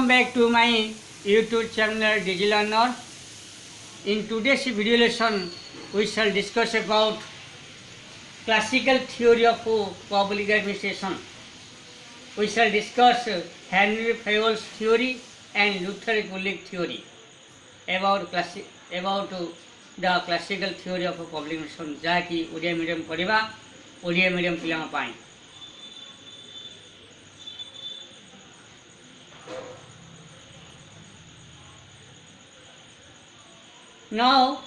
back to my YouTube channel DigiLearner. In today's video lesson, we shall discuss about classical theory of public administration. We shall discuss Henry Fayol's theory and Luther Gulick theory about the classical theory of public administration, जहाँकि Odia medium पढ़ा Odia medium पिला Now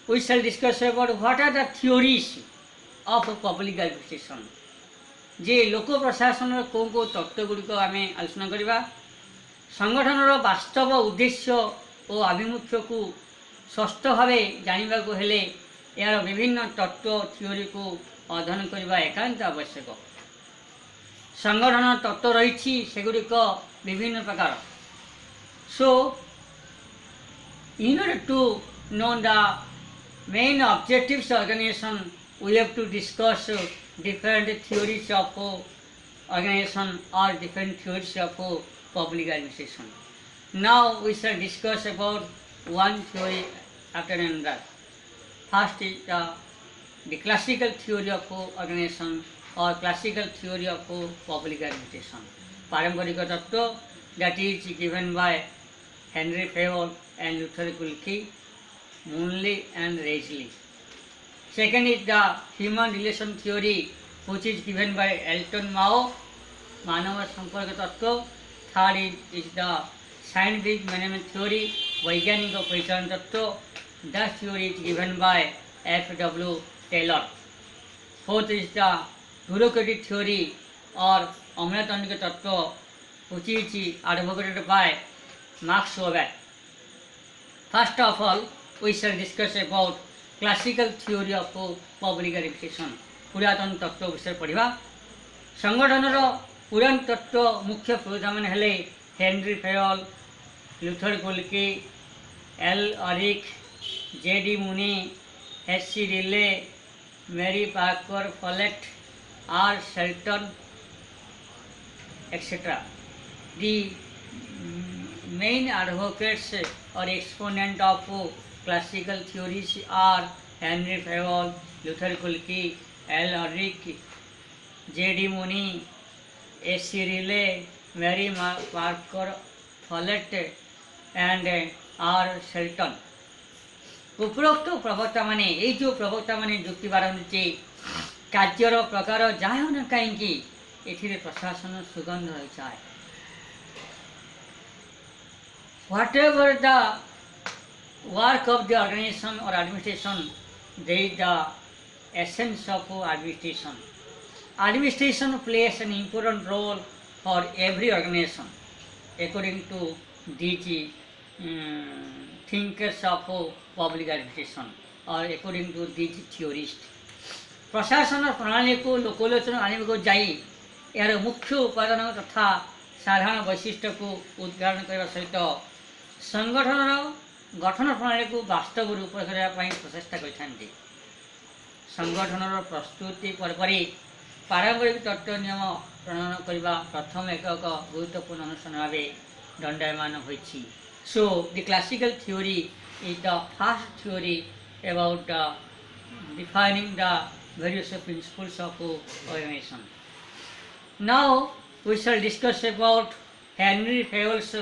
we shall discuss about what are the theories of public administration. जे लोक प्रशासन कौ कौ तत्व गुड़िक आम आलोचना करवा संगठन वास्तव उद्देश्य और आभिमुख्य को स्पष्ट भाव जानवा हेले यार विभिन्न तत्व थियोरी को अध्ययन करने एकांत आवश्यक। संगठन तत्व रही सेगुड़िक विभिन्न प्रकार। सो in order to know the main objectives of organization, we have to discuss different theories of organization or different theories of public administration. Now we shall discuss about one theory after another. First is the classical theory of organization or classical theory of public administration. Paramparika tattva, that is given by Henry Fayol and Luther Gulick, Moonley and Reisley. Second is the human relation theory, which is given by Elton Mao, Manava Samparka Tattva. Third is the scientific management theory, Vaigyanika Pahichana Tattva. That theory is given by F.W. Taylor. Fourth is the bureaucratic theory or Amnatanika Tattva, which is advocated by Max Weber. First of all, we shall discuss about classical theory of public administration. पुरातन तत्व विषय पढ़ा। संगठन पुरान तत्व मुख्य प्रोधा मान हेले Henri Fayol, Luther Gulick, L Urwick, J D. Mooney, H C. Riley, Mary Parker Follett, R. Sheldon, etc. The main advocates or exponent of classical theories are Henry Fayol, Luther Gulick, L. Ulrich, J.D. Mooney, H.C. Riley, Mary Parker Follett and R. Shelton. उपरोक्त प्रवक्ता माने ये जो प्रवक्ता माने जुक्ति बारंदी career प्रकार जहाँ होना कहीं एथिरे प्रशासन सुगंध रही जाए। Whatever the work of the organization or administration, there is the essence of administration. Administration plays an important role for every organization, according to these thinkers of public administration or according to these theorists. प्रशासन प्रणाली को लोकोलोचन आने को जाई यार मुख्य उपादान तथा साधारण वैशिष्ट्य को उद्घाटन करने सहित संगठन गठन प्रणाली को वास्तव रूप करने प्रचेषा करते। संगठन प्रस्तुति पर पारंपरिक तत्व नियम प्रणयन करने प्रथम एक गुरुत्वपूर्ण अनुष्ठान भाव दंडायमान होइछि। So the classical theory is the first theory about the defining the various principles of organization. Now we shall discuss about Henry Fayol's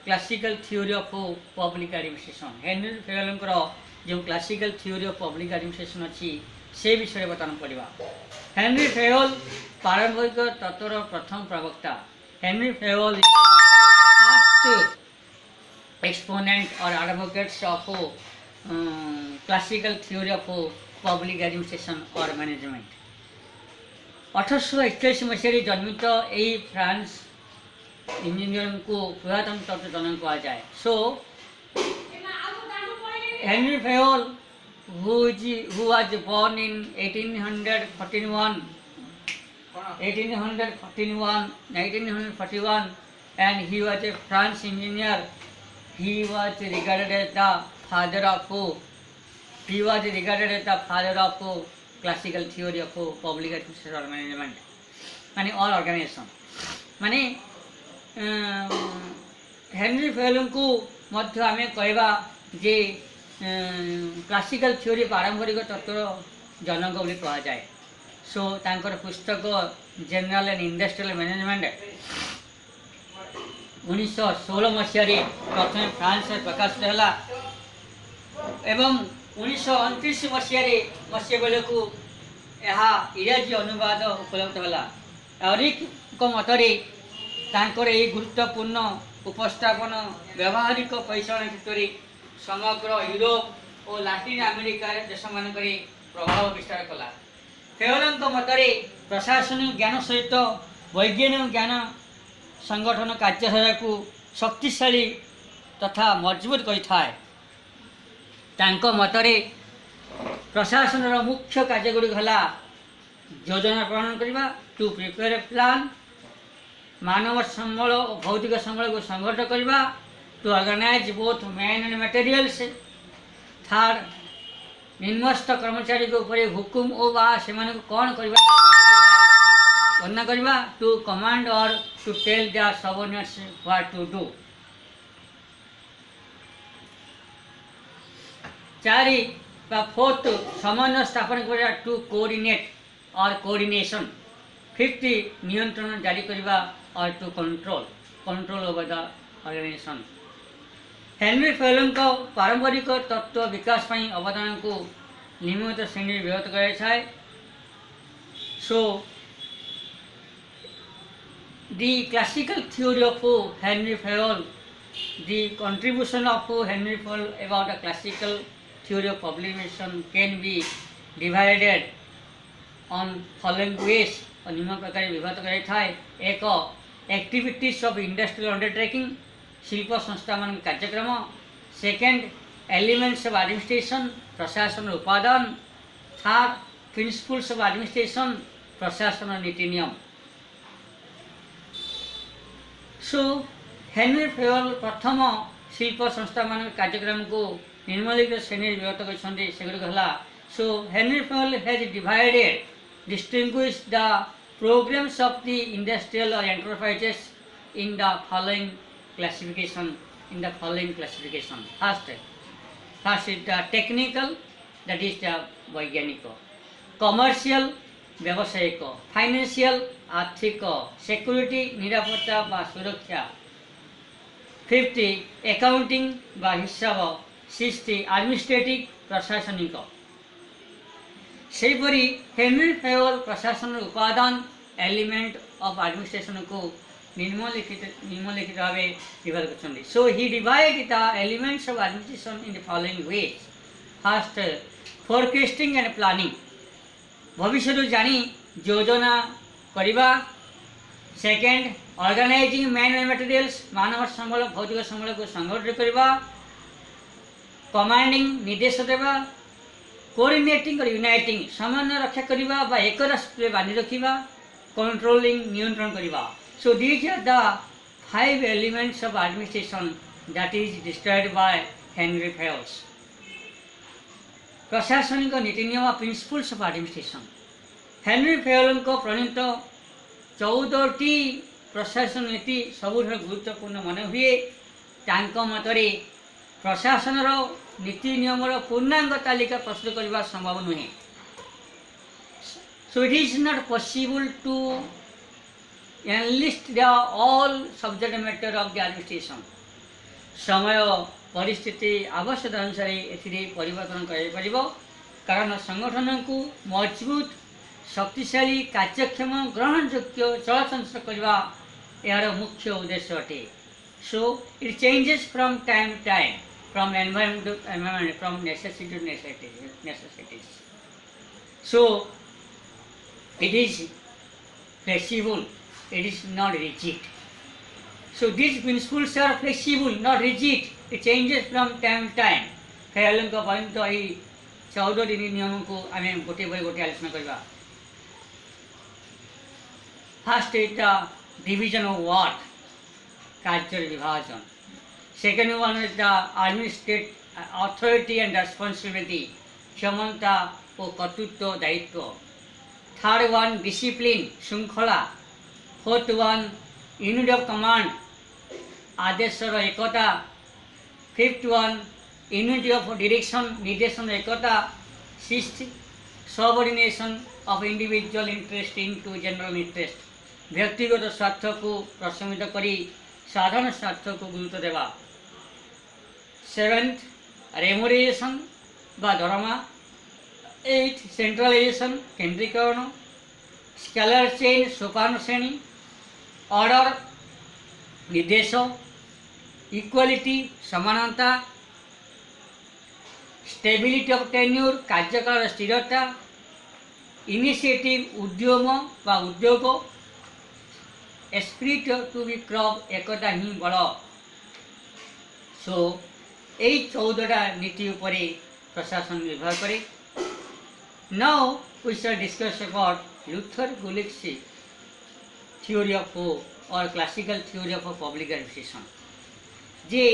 classical theory of public administration. Henry Fayol जो classical theory of public administration अच्छी से विषय बताना पड़ेगा। Henry Fayol पारंपरिक तत्वर प्रथम प्रवक्ता। Henry Fayol is the first exponent or advocate of classical theory of public administration or management. 1841 मसीह जन्मित यही फ्रांस इंजीनियर को पुरातन तत्व जनक कहा जाए। So Henri Fayol who was born in 1841 and he was a French engineer. He was regarded as the father of classical theory of public administration or management माने all organization माने Henry Fayol को मध्य आम कहवा जे classical theory पारंपरिक तत्व जनक बोली कह जाए। सो तांकर पुस्तक जनरल एंड इंडस्ट्रियल मैनेजमेंट 1916 मसीह प्रथम फ्रांस प्रकाशित है एवं 1929 मसीहा बेलू यह इंग्राजी अनुवाद उपलब्ध है। अरिक मतरे तांकर यही गुरुत्वपूर्ण उपस्थापन व्यावहारिक पैषण क्षेत्र में समग्र यूरोप और लैटिन अमेरिका देश मानक प्रभाव विस्तार कला। फेयलଙ୍କ मतरे प्रशासनिक ज्ञान सहित वैज्ञानिक ज्ञान संगठन कार्यशाला को शक्तिशाली तथा मजबूत करिथाए। तांको मतरे प्रशासन मुख्य कार्यगुड़ी है योजना प्रणयन करने, टू प्रिपेयर प्लान, मानव संबल और भौतिक संबल को संगठित करने, to organise both man and materials, third निम्नस्थ कर्मचारी के ऊपर हुकुम ओ बा से कौन करवा, टू कमांड और to tell the subordinates what to do. चारि फोर्थ समन्वय स्थापन करवा, टू कोऑर्डिनेट और कोऑर्डिनेशन। फिफ्थ नियंत्रण जारी करवा और to control over the organisation. Henri Fayol पारंपरिक तत्व विकास पई अवदान को निम्नलिखित श्रेणी विभक्त कराए। सो the classical theory of Henry Fayol, the contribution of Henry Fayol about the classical theory of publication can be divided on following ways और निम्न प्रकार विभक्त कराए। एक एक्टिविटीज ऑफ इंडस्ट्रियल अंडरटेकिंग शिल्प संस्था मान कार्यक्रम। सेकेंड एलिमेंट्स ऑफ एडमिनिस्ट्रेशन प्रशासन उपादान। थर्ड प्रिंसिपल्स ऑफ एडमिनिस्ट्रेशन प्रशासन नीति नियम। सो हेनरी फेयल प्रथम शिल्प संस्था मान कार्यक्रम को निम्नलिखित श्रेणी विभक्त करछन्ते सेगुड़िक हला। So Henri Fayol has divided distinguish the programmes of the industrial enterprises in the following classification. First is the technical, that is the वैज्ञानिक, कमर्शियल व्यावसायिक, फाइनेंशियल आर्थिक, सिक्योरिटी निरापत्ता व सुरक्षा, फिफ्थ अकाउंटिंग व हिसाब, सिक्स्थ एडमिनिस्ट्रेटिव प्रशासनिक। सेहीपरि हेनरी फेयल प्रशासन उपादान एलिमेंट ऑफ एडमिनिस्ट्रेशन को निम्नलिखित भाव विभाग करछन्ते। So he divide the elements of administration in the following ways. First forecasting and planning, भविष्य जानी योजना करवा। Second organising man and materials, मानव संबल भौतिक संबल को संगठित करवा। कमांडिंग निर्देश देवा। कोऑर्डिनेटिंग और यूनाइटिंग समन्वय रक्षा करवा बा एक राष्ट्र बांधि रखा। कंट्रोलिंग नियंत्रण करवा। So these are the 5 elements of administration that is described by Henri Fayol. प्रशासनिक नीति नियम principles of administration. Henri Fayol प्रणीत 14टी प्रशासन नीति सबुठ गुरुत्वपूर्ण मन हुए। तांको मतरे प्रशासन नीति नियम पूर्णांग तालिका प्रस्तुत करने संभव नुहे। So it is not possible to enlist the all subject matter of the administration. समय परिस्थिति आवश्यकता अनुसार एथिरे परिवर्तन कर कारण संगठन को मजबूत शक्तिशाली कार्यक्षम ग्रहणयोग्य चलचंचल करवा यार मुख्य उद्देश्य अटे। So it changes from time to time, from environment to environment, from necessity to necessities. So it is flexible, it is not rigid. So these principles are flexible, not rigid. It changes from time to time. Fayol का पर्यंत यही 14 नियम को आम गोटे पर गोटे आलोचना करवा। First is the division of work, कार्य विभाजन। Second one is the administrate authority and responsibility, क्षमता और कर्तृत्व दायित्व। थर्ड वन डिसिप्लिन, श्रृंखला। Fourth one unit of command, आदेशर एकता। Fifth one unity of direction निर्देशन एकता। Sixth subordination of individual interest into general interest व्यक्तिगत स्वार्थ को प्रशमित करी साधारण स्वार्थ को गुरुत्व देवा। सेवेंथ रेमोरेशन बा दरमा। एट सेंट्रलाइजेशन केंद्रीकरण। स्केलर चेन सोपान श्रेणी। ऑर्डर निर्देश। इक्वालिटी समानता। स्टेबिलिटी ऑफ टेन्यूर कार्यकाल स्थिरता। इनिशिएटिव उद्यम बा उद्योग। स्पिरिट टू बी क्रब एकता ही बल। सो यही 14टा नीति उपरे प्रशासन निर्भर करे। Now we shall discuss about Luther Gulick's theory of और classical theory of public administration. J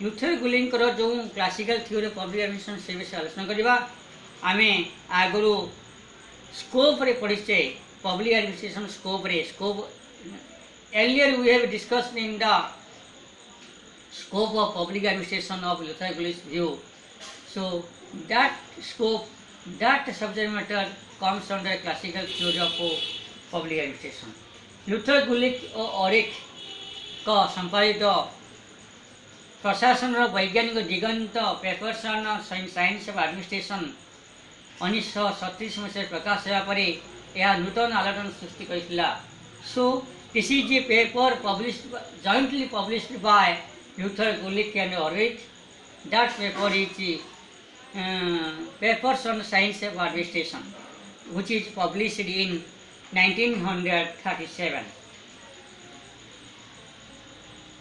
Luther गुलिंकर जो classical theory of public administration से विषय आलोचना करवा। आमे आगु स्कोप रे पढ़िचे पब्लिक एडमिनिस्ट्रेशन स्कोप रे scope earlier we have discussed in the scope of public administration of Luther Gulick's view. So that scope, that subject matter comes under classical theory of public administration. Luther Gulick और ऑरिक का संपादित प्रशासन वैज्ञानिक दिगंत papers on science of administration 1937 मसीह प्रकाश होगा पर यह नूतन आलोचना सृष्टि करथिला। सो this is a paper jointly published by Luther Gulick and Orrick. That paper is Papers on Science of Administration, which is published in 1937.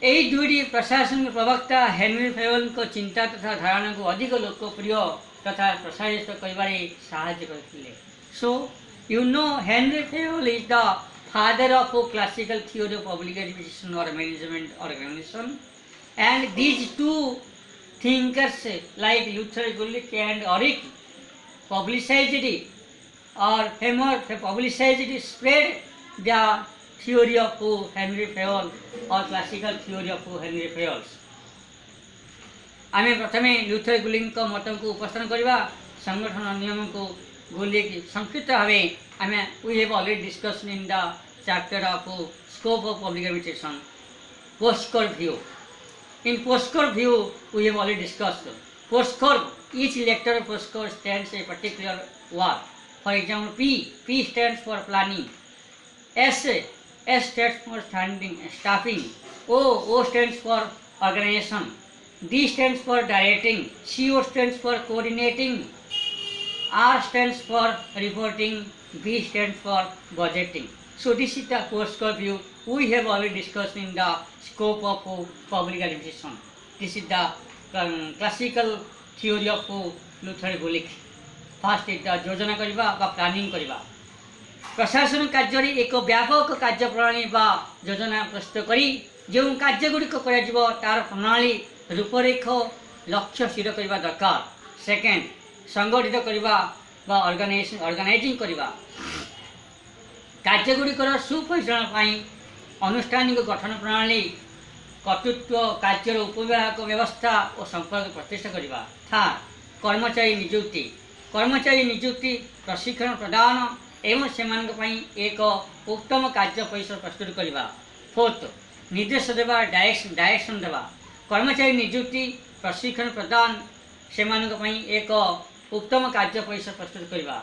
यही दुईटी प्रशासन प्रवक्ता हेनरी फेवल को चिंता तथा धारणा को अधिक लोकप्रिय तथा प्रसारित करने साहाय्य करथिले। So you know Henry फेवल is the father of classical theory of public administration or management organization, and these two thinkers like Luther Gulick and Orrick publicized or publicized spread the theory of Henry Fayol or classical theory of Henry Fayol. आमे प्रथमे Luther गुलिक मत को उपस्थान करवा संगठन नियम को गुलिक संक्षिप्त भावे आमे we have already discussed in the chapter of scope of public administration postcode view. In postcode view we have already discussed postcode. Each letter of postcode stands a particular word. For example, P stands for planning. S stands for staffing. O stands for organization. D stands for directing. CO stands for coordinating. R stands for reporting. B stands for budgeting. So this is the postcode view. We have already discussed in the scope of public administration. This is the classical theory of Luther Gulick. First is the योजना करिबा बा planning करिबा। प्रशासन कार्य एक व्यापक कार्य प्रणाली बा योजना प्रस्तुत करी जो कार्य गुड़िक कर तार प्रणाली रूपरेख लक्ष्य स्थिर करने दरकार। सेकेंड संगठित करवा बा ऑर्गेनाइजिंग करवा। कार्य गुड़िकर सुपरिचालन अनुष्ठानिक गठन प्रणाली कर्तृत्व कार्यर उपविभाग व्यवस्था और संपर्क प्रतिष्ठा करवा। थर्ड कर्मचारी नियुक्ति प्रशिक्षण प्रदान एवं से एक उत्तम कार्य परिसर प्रस्तुत करवा। फोर्थ निर्देश देवा डायरेक्शन देवा। कर्मचारी नियुक्ति प्रशिक्षण प्रदान से एक उत्तम कार्य परिसर प्रस्तुत करवा।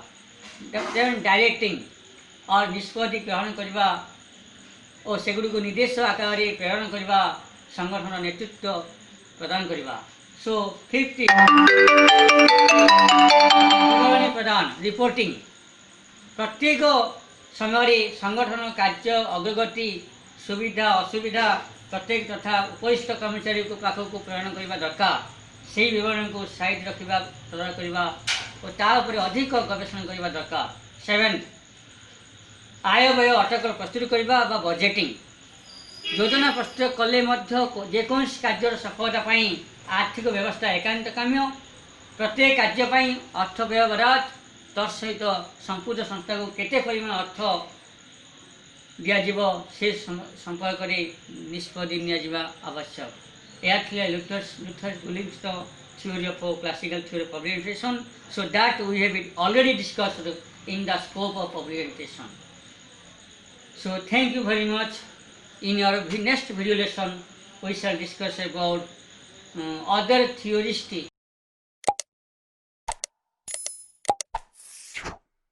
डायरेक्टिंग और निष्पत्ति ग्रहण करवा और सेगुड़ी को निर्देश आकार प्रेरण करवा संगठन नेतृत्व प्रदान करवा। सो फिफ्थ प्रदान रिपोर्टिंग प्रत्येक समय संगठन कार्य अग्रगति सुविधा असुविधा प्रत्येक तथा उपरिष्ठ कर्मचारी को पाखक को प्रेरण करने दरकार। से विवरण को साइड रखा तदारख करवा और तापर अधिक गवेषणा करने दरकार। सेवेंथ आय व्यय अटकल प्रस्तुत करवा बा बजेटिंग योजना प्रस्तुत कले जेकोसी कार्यर सफलता आर्थिक व्यवस्था एकांत काम्य। प्रत्येक कार्य अर्थ व्यय बराद तत्सहित संपूर्ण संस्था को केते परिमाण अर्थ दिज्व से संपर्क में निष्पत्ति निया आवश्यक यह Luther's believes the theory of classical theory of public education, so that we have it already discussed in the scope of public education. So thank you very much. In our next video lesson we shall discuss about other theoristic